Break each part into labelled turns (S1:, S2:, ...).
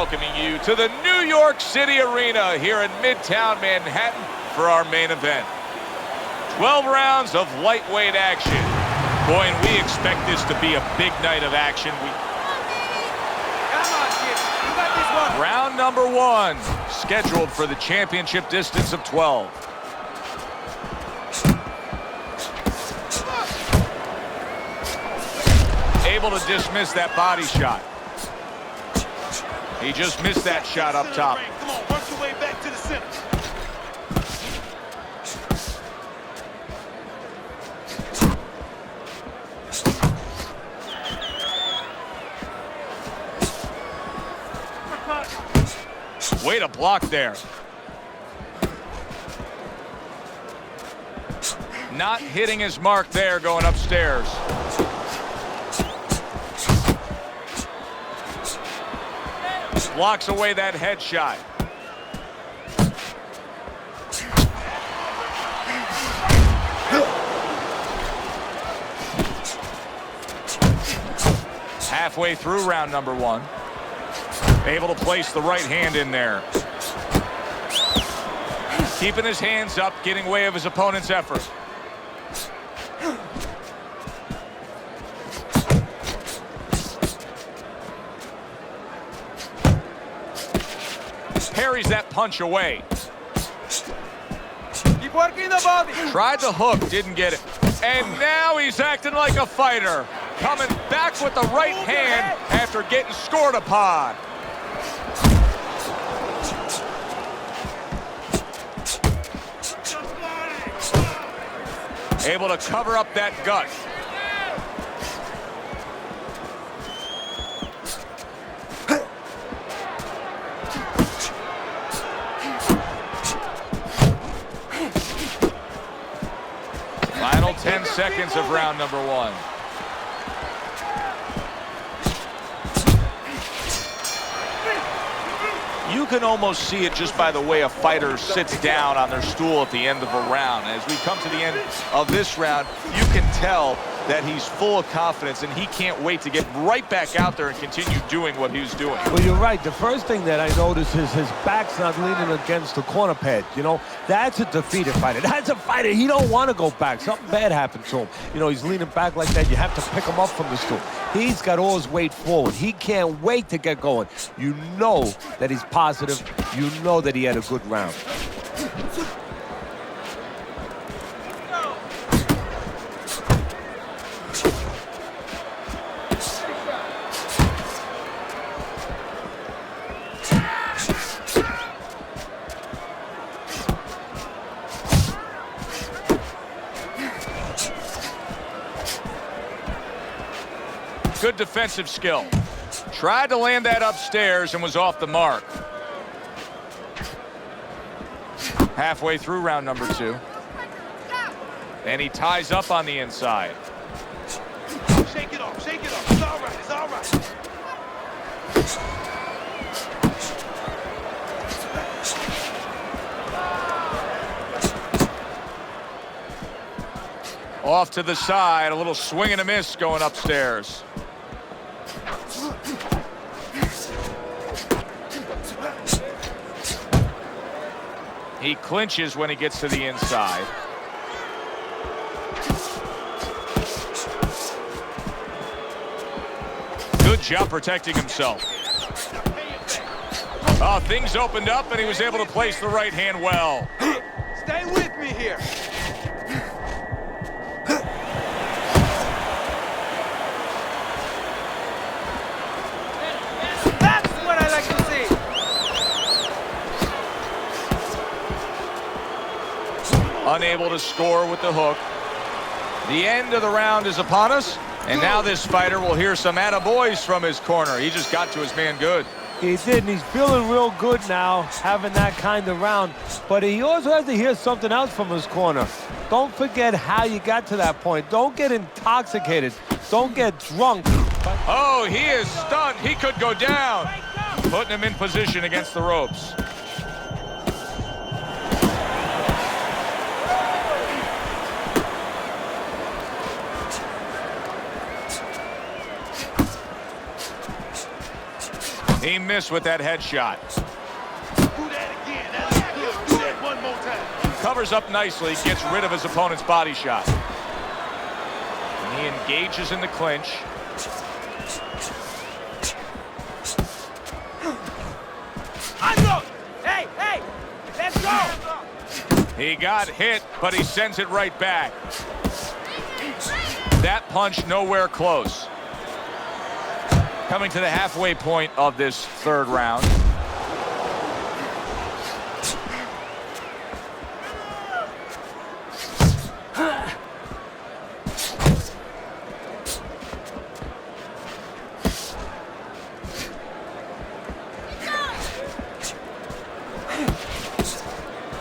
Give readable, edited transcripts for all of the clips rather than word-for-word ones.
S1: welcoming you to the New York City Arena here in Midtown Manhattan for our main event. 12 rounds of lightweight action. Boy, and we expect this to be a big night of action. Round number 1, scheduled for the championship distance of 12. Able to dismiss that body shot. He just missed that shot up top.
S2: Come on, work your way back to the center.
S1: Way to block there. Not hitting his mark there going upstairs. Blocks away that headshot. Halfway through round number 1. Able to place the right hand in there. Keeping his hands up, getting way of his opponent's effort. Parries that punch away.
S2: Keep working the body.
S1: Tried the hook, didn't get it. And now he's acting like a fighter. Coming back with the right hand after getting scored upon. Able to cover up that gut. Final 10 seconds of round number 1. You can almost see it just by the way a fighter sits down on their stool at the end of a round. As we come to the end of this round, you can tell that he's full of confidence and he can't wait to get right back out there and continue doing what he was doing.
S3: Well, you're right. The first thing that I noticed is his back's not leaning against the corner pad. You know, that's a defeated fighter. That's a fighter. He don't want to go back. Something bad happened to him. You know, he's leaning back like that. You have to pick him up from the stool. He's got all his weight forward. He can't wait to get going. You know that he's positive. You know that he had a good round.
S1: Good defensive skill. Tried to land that upstairs and was off the mark. Halfway through round number 2. And he ties up on the inside.
S2: Shake it off, shake it off. It's all right, it's all right.
S1: Off to the side, a little swing and a miss going upstairs. He clinches when he gets to the inside. Good job protecting himself. Oh, things opened up and he was able to place the right hand well.
S2: Stay with me here. That's what I like to see.
S1: Unable to score with the hook. The end of the round is upon us, and now this fighter will hear some attaboys from his corner. He just got to his man good.
S3: He did, and he's feeling real good now, having that kind of round. But he also has to hear something else from his corner. Don't forget how you got to that point. Don't get intoxicated. Don't get drunk.
S1: Oh, he is stunned. He could go down. Putting him in position against the ropes. He missed with that headshot.
S2: Do that again. That looks good. Do that one more time.
S1: Covers up nicely, gets rid of his opponent's body shot. And he engages in the clinch.
S2: Unload! Hey, hey! Let's go!
S1: He got hit, but he sends it right back. That punch nowhere close. Coming to the halfway point of this third round.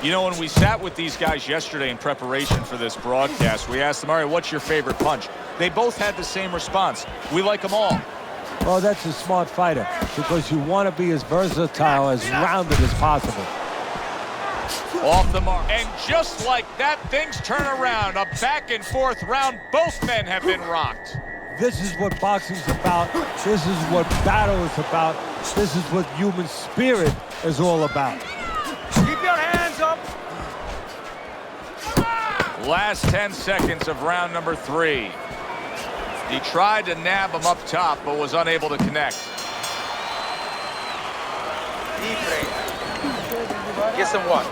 S1: You know, when we sat with these guys yesterday in preparation for this broadcast, we asked them, all right, what's your favorite punch? They both had the same response. We like them all.
S3: Well, that's a smart fighter because you want to be as versatile, as rounded as possible.
S1: Off the mark. And just like that, things turn around. A back and forth round. Both men have been rocked.
S3: This is what boxing's about. This is what battle is about. This is what human spirit is all about.
S2: Keep your hands up.
S1: Last 10 seconds of round number 3. He tried to nab him up top, but was unable to connect.
S2: Deep breath. Get some water.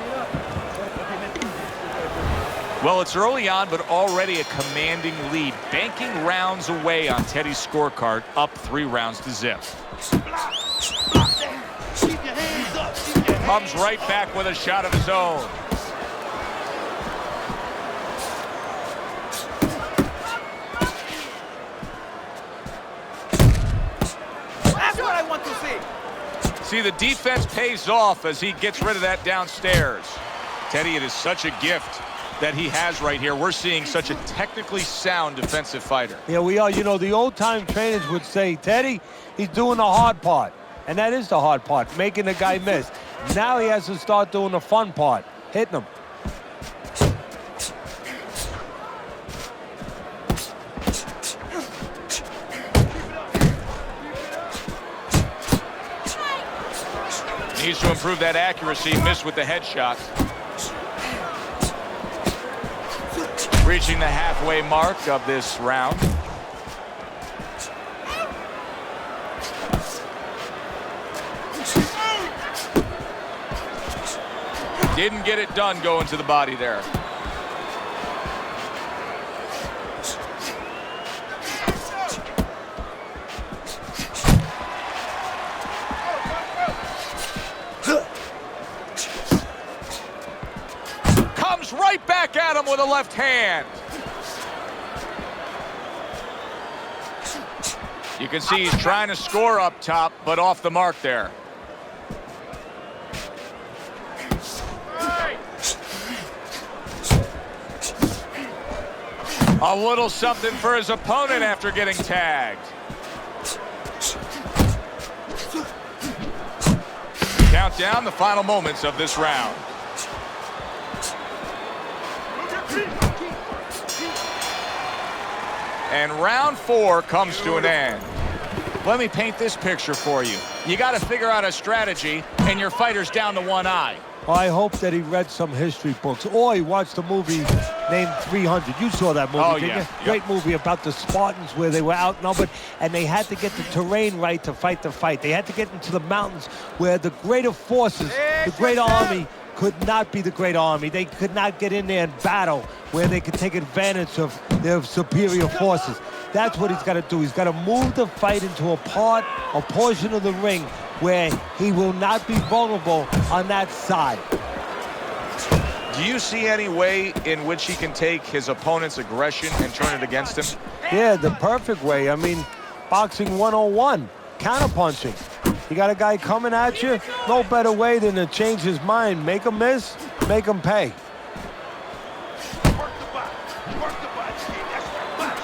S1: Well, it's early on, but already a commanding lead. Banking rounds away on Teddy's scorecard, up 3 rounds to zip.
S2: Keep your hands up. Keep your hands
S1: Comes right back with a shot of his own.
S2: That's what I want to see.
S1: See, the defense pays off as he gets rid of that downstairs. Teddy, it is such a gift that he has right here. We're seeing such a technically sound defensive fighter.
S3: Yeah, we are. You know, the old-time trainers would say, Teddy, he's doing the hard part. And that is the hard part, making the guy miss. Now he has to start doing the fun part, hitting him.
S1: Needs to improve that accuracy. Missed with the headshot. Reaching the halfway mark of this round. Didn't get it done going to the body there. Comes right back at him with a left hand. You can see he's trying to score up top, but off the mark there. A little something for his opponent after getting tagged. Count down the final moments of this round. And round 4 comes to an end. Let me paint this picture for you. You got to figure out a strategy, and your fighter's down to one eye.
S3: I hope that he read some history books, or he watched a movie named 300. You saw that movie, didn't you?
S1: Yeah.
S3: Great movie about the Spartans where they were outnumbered, and they had to get the terrain right to fight the fight. They had to get into the mountains where the greater forces, the great army, could not be the great army. They could not get in there and battle where they could take advantage of their superior forces. That's what he's got to do. He's got to move the fight into a portion of the ring where he will not be vulnerable on that side.
S1: Do you see any way in which he can take his opponent's aggression and turn it against him?
S3: Yeah, the perfect way. I mean, boxing 101, counterpunching. You got a guy coming at you, no better way than to change his mind. Make him miss, make him pay.
S2: Work the body. Work the body. That's right.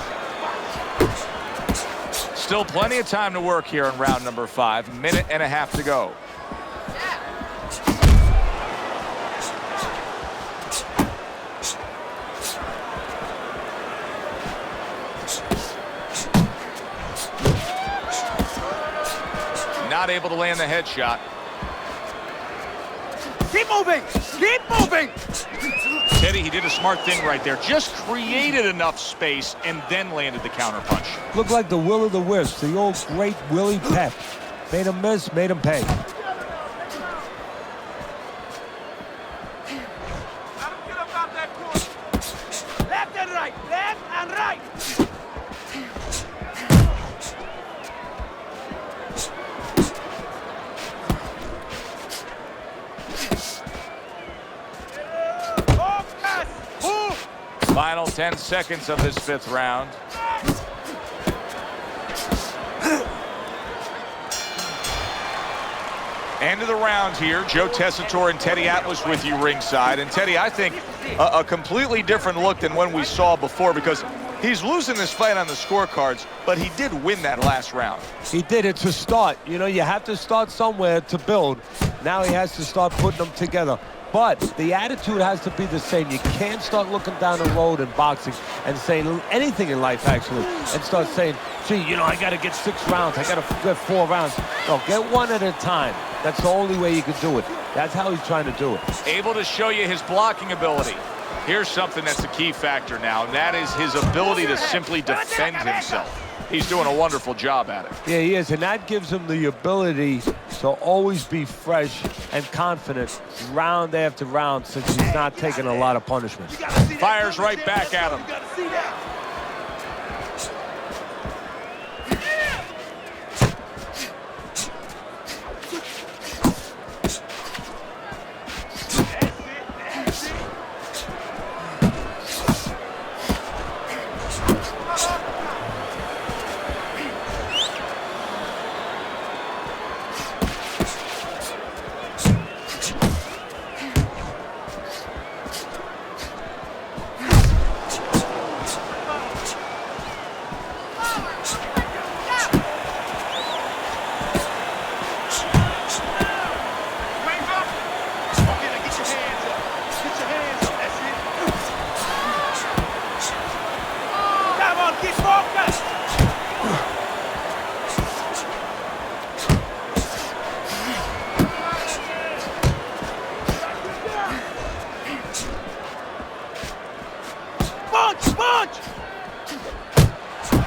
S1: Still plenty of time to work here in round number 5. Minute and a half to go. Not not able to land the headshot.
S2: Keep moving! Keep moving!
S1: Teddy, he did a smart thing right there. Just created enough space and then landed the counterpunch.
S3: Looked like the Will of the Wisps, the old great Willie Pep. Made him miss, made him pay.
S2: I don't get up out that corner. Left and right, left and right.
S1: Final 10 seconds of this 5th round. End of the round here. Joe Tessitore and Teddy Atlas with you ringside. And Teddy, I think a completely different look than when we saw before, because he's losing this fight on the scorecards, but he did win that last round.
S3: He did. It's a start. You know, you have to start somewhere to build. Now he has to start putting them together. But the attitude has to be the same. You can't start looking down the road in boxing and saying anything in life, actually, and start saying, gee, you know, I got to get 6 rounds. I got to get 4 rounds. No, get one at a time. That's the only way you can do it. That's how he's trying to do it.
S1: Able to show you his blocking ability. Here's something that's a key factor now, and that is his ability to simply defend himself. He's doing a wonderful job at it. Yeah,
S3: he is, and that gives him the ability to always be fresh and confident round after round, since he's not taking a lot of punishment.
S1: Fires right back at him.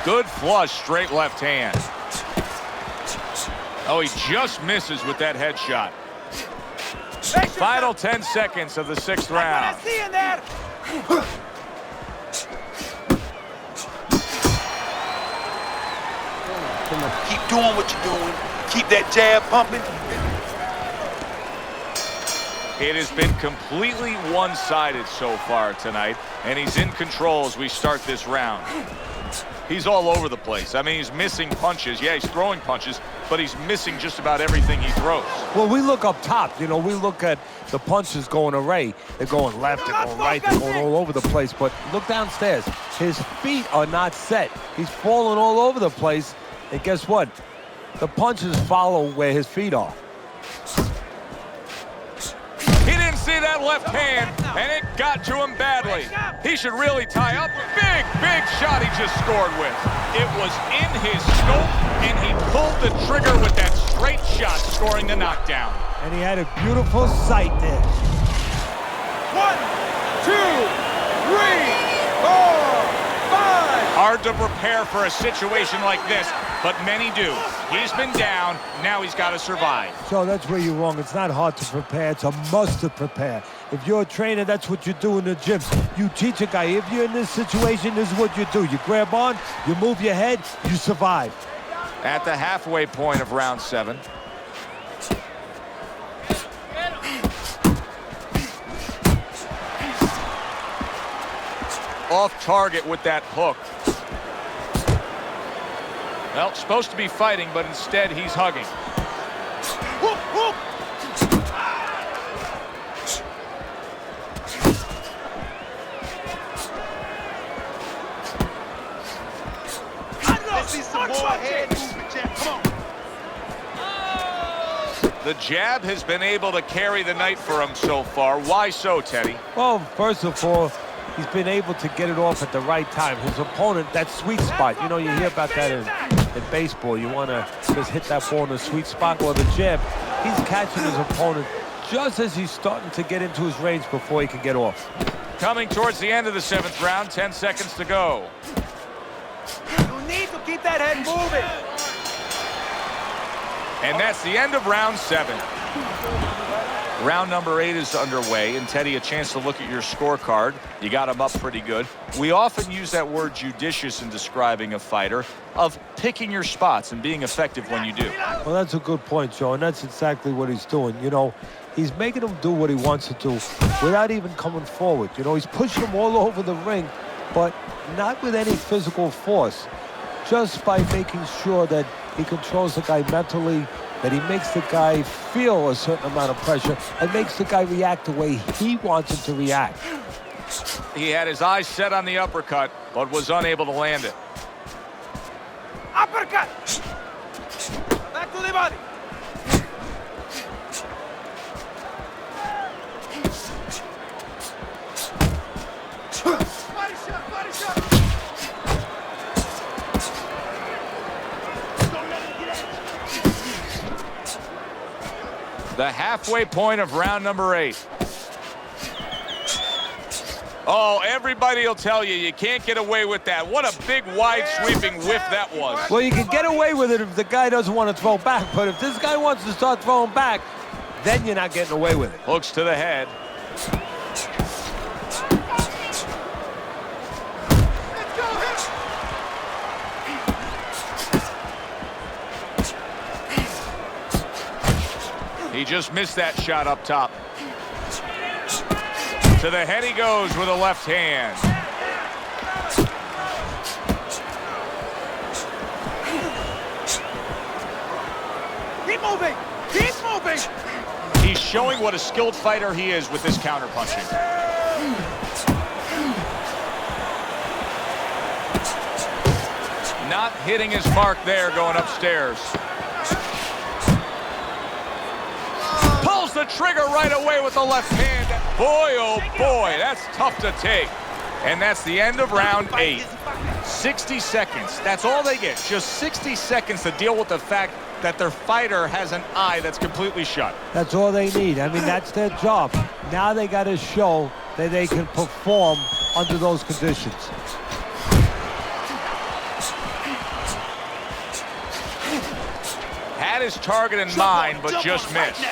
S1: Good flush, straight left hand. Oh, he just misses with that headshot. Final 10 seconds of the 6th round.
S2: Keep doing what you're doing. Keep that jab pumping.
S1: It has been completely one-sided so far tonight, and he's in control as we start this round. He's all over the place. I mean, he's missing punches. Yeah, he's throwing punches, but he's missing just about everything he throws.
S3: Well, we look up top. You know, we look at the punches going array. They're going left, they're going right, they're going all over the place. But look downstairs. His feet are not set. He's falling all over the place. And guess what? The punches follow where his feet are.
S1: He didn't see that left hand, and it got to him badly. He should really tie up. Big, big shot he just scored with. It was in his scope, and he pulled the trigger with that straight shot, scoring the knockdown.
S3: And he had a beautiful sight there.
S2: 1, 2, 3, 4, 5.
S1: Hard to prepare for a situation like this, but many do. He's been down, now he's got to survive.
S3: So that's where you're wrong. It's not hard to prepare, it's a must to prepare. If you're a trainer, that's what you do in the gym. You teach a guy, if you're in this situation, this is what you do. You grab on, you move your head, you survive.
S1: At the halfway point of round 7. Off target with that hook. Well, supposed to be fighting, but instead he's hugging.
S2: Whoop, whoop. Let's see some more head movement, champ. Come on.
S1: The jab has been able to carry the night for him so far. Why so, Teddy?
S3: Well, first of all, he's been able to get it off at the right time. His opponent, that sweet spot, you know, you hear about that in in baseball. You want to just hit that ball in the sweet spot or the jab. He's catching his opponent just as he's starting to get into his range before he can get off.
S1: Coming towards the end of the 7th round, 10 seconds to go.
S4: You need to keep that head moving.
S1: And that's the end of round 7. Round number 8 is underway, and Teddy, a chance to look at your scorecard. You got him up pretty good. We often use that word judicious in describing a fighter, of picking your spots and being effective when you do.
S3: Well, that's a good point, Joe, and that's exactly what he's doing. You know, he's making him do what he wants to do without even coming forward. You know, he's pushing him all over the ring, but not with any physical force. Just by making sure that he controls the guy mentally, that he makes the guy feel a certain amount of pressure and makes the guy react the way he wants him to react.
S1: He had his eyes set on the uppercut, but was unable to land it.
S4: Uppercut. Back to the body.
S2: Body shot, body shot. Don't let him get at you.
S1: The halfway point of round number 8. Oh, everybody will tell you, you can't get away with that. What a big, wide, sweeping whiff that was.
S3: Well, you can get away with it if the guy doesn't want to throw back, but if this guy wants to start throwing back, then you're not getting away with it.
S1: Hooks to the head.
S2: Let's go, hit.
S1: He just missed that shot up top. To the head he goes with a left hand.
S4: Keep moving. Keep moving.
S1: He's showing what a skilled fighter he is with this counterpunching. Not hitting his mark there going upstairs. Pulls the trigger right away with the left hand. Boy, oh boy, that's tough to take. And that's the end of round 8. 60 seconds. That's all they get. Just 60 seconds to deal with the fact that their fighter has an eye that's completely shut.
S3: That's all they need. I mean, that's their job. Now they got to show that they can perform under those conditions.
S1: Had his target in mind, but just missed.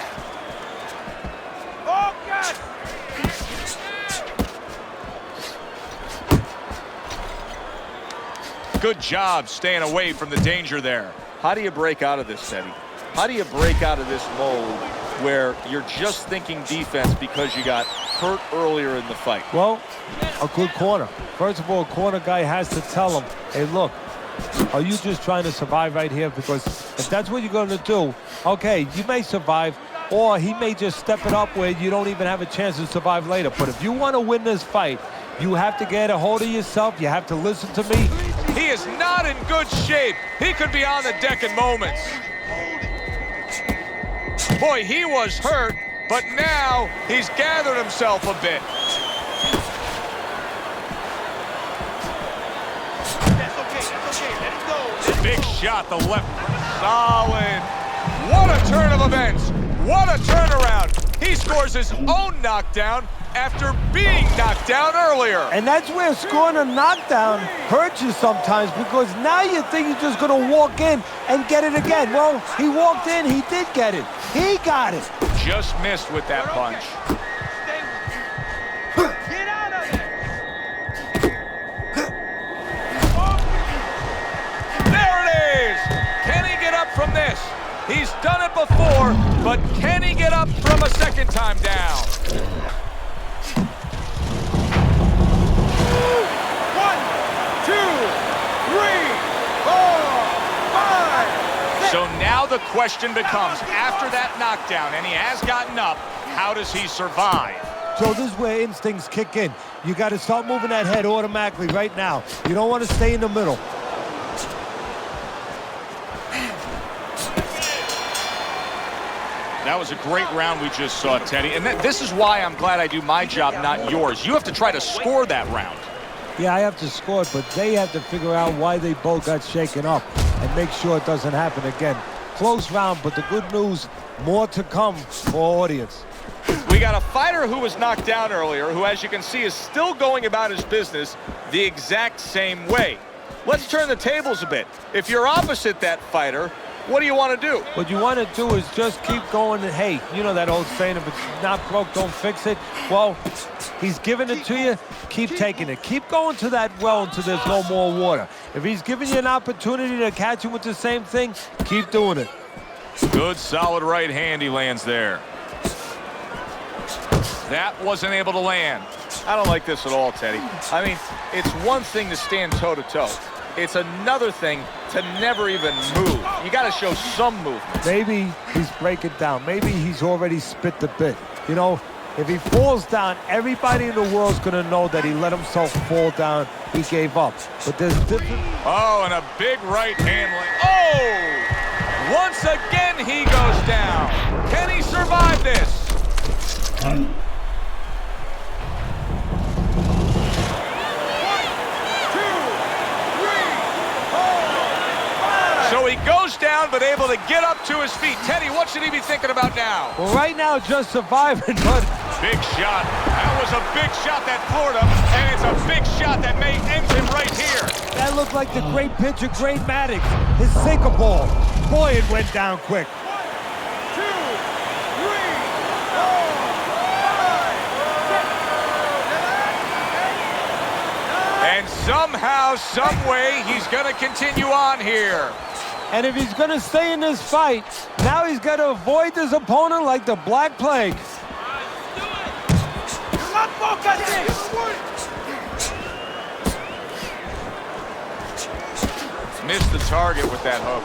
S4: Focus.
S1: Good job staying away from the danger there. How do you break out of this, Teddy? How do you break out of this mode where you're just thinking defense because you got hurt earlier in the fight?
S3: Well, a good corner. First of all, a corner guy has to tell him, hey, look, are you just trying to survive right here? Because if that's what you're going to do, okay, you may survive, or he may just step it up where you don't even have a chance to survive later. But if you want to win this fight, you have to get a hold of yourself. You have to listen to me.
S1: He is not in good shape. He could be on the deck in moments. Boy, he was hurt, but now he's gathered himself a bit.
S4: That's okay. Let it go.
S1: Big shot, the left. Solid. What a turn of events. What a turnaround. He scores his own knockdown after being knocked down earlier.
S3: And that's where scoring a knockdown hurts you sometimes, because now you think you're just going to walk in and get it again. Well, he walked in, he did get it. He got it.
S1: Just missed with that punch.
S4: Get out of there.
S1: There it is. Can he get up from this? He's done it before, but can he get up from a second time down?
S4: 1, 2, 3, 4, 5.
S1: So now the question becomes, after that knockdown, and he has gotten up, how does he survive?
S3: So this is where instincts kick in. You got to start moving that head automatically right now. You don't want to stay in the middle.
S1: That was a great round we just saw, Teddy. And this is why I'm glad I do my job, not yours. You have to try to score that round.
S3: Yeah, I have to score it, but they have to figure out why they both got shaken up. and make sure it doesn't happen again. Close round, but the good news, more to come for our audience.
S1: We got a fighter who was knocked down earlier, who, as you can see, is still going about his business the exact same way. Let's turn the tables a bit. If you're opposite that fighter, what do you want to do?
S3: What you want to do is just keep going. And, hey, you know that old saying, if it's not broke, don't fix it. Well, he's giving it to you, keep taking it. Keep going to that well until there's no more water. If he's giving you an opportunity to catch him with the same thing, keep doing it.
S1: Good, solid right hand he lands there. That wasn't able to land. I don't like this at all, Teddy. I mean, it's one thing to stand toe-to-toe. It's another thing to never even move. You got to show some movement.
S3: Maybe he's breaking down. Maybe he's already spit the bit. You know, if he falls down, everybody in the world's going to know that he let himself fall down. He gave up. But there's different...
S1: Oh, and a big right hand. Oh! Once again, he goes down. Can he survive this? So he goes down, but able to get up to his feet. Teddy, what should he be thinking about now?
S3: Well, right now, just surviving, but...
S1: Big shot. That was a big shot that floored him, and it's a big shot that may end him right here.
S3: That looked like the great pitcher, Great Maddox. His sinker ball. Boy, it went down quick.
S2: 1, 2, 3, 4, 5, 6, 7, 8, 9.
S1: And somehow, some way, he's going to continue on here.
S3: And if he's going to stay in this fight, now he's got to avoid this opponent like the Black Plague.
S4: You're not focusing!
S1: Missed the target with that hook.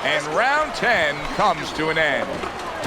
S1: And round 10 comes to an end.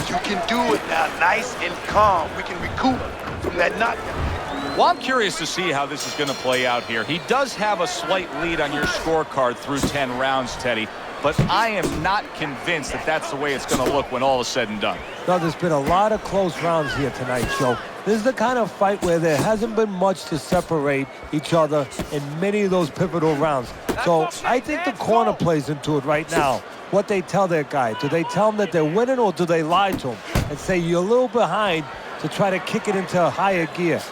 S2: You can do it now, nice and calm. We can recoup from that knockdown.
S1: Well, I'm curious to see how this is going to play out here. He does have a slight lead on your scorecard through 10 rounds, Teddy, but I am not convinced that that's the way it's going to look when all is said and done.
S3: No, there's been a lot of close rounds here tonight, Joe. This is the kind of fight where there hasn't been much to separate each other in many of those pivotal rounds. So I think the corner plays into it right now. What they tell their guy. Do they tell him that they're winning, or do they lie to him and say you're a little behind to try to kick it into a higher gear?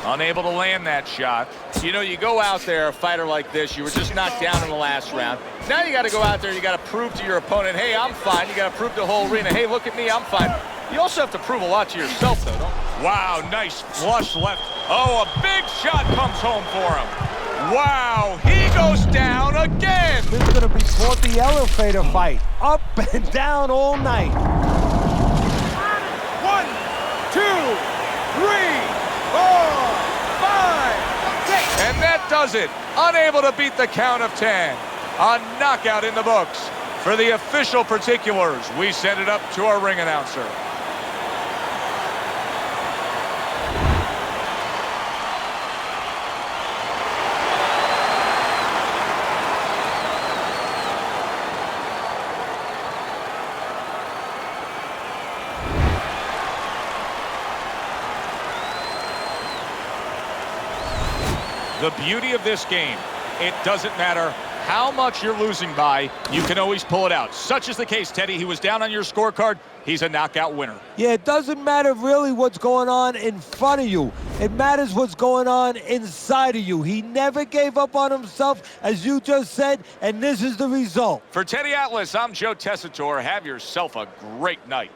S1: Unable to land that shot. You know, you go out there, a fighter like this, you were just knocked down in the last round. Now you got to go out there, you got to prove to your opponent, hey, I'm fine. You got to prove to the whole arena, hey, look at me, I'm fine. You also have to prove a lot to yourself, though, don't you? Wow, nice flush left. Oh, a big shot comes home for him. Wow, he goes down again.
S3: This is going to be called the elevator fight. Up and down all night.
S2: 1, 2, 3, 4, 5, 6.
S1: And that does it. Unable to beat the count of 10. A knockout in the books. For the official particulars, we send it up to our ring announcer. The beauty of this game, it doesn't matter how much you're losing by, you can always pull it out. Such is the case, Teddy. He was down on your scorecard. He's a knockout winner.
S3: Yeah, it doesn't matter really what's going on in front of you. It matters what's going on inside of you. He never gave up on himself, as you just said, and this is the result.
S1: For Teddy Atlas, I'm Joe Tessitore. Have yourself a great night.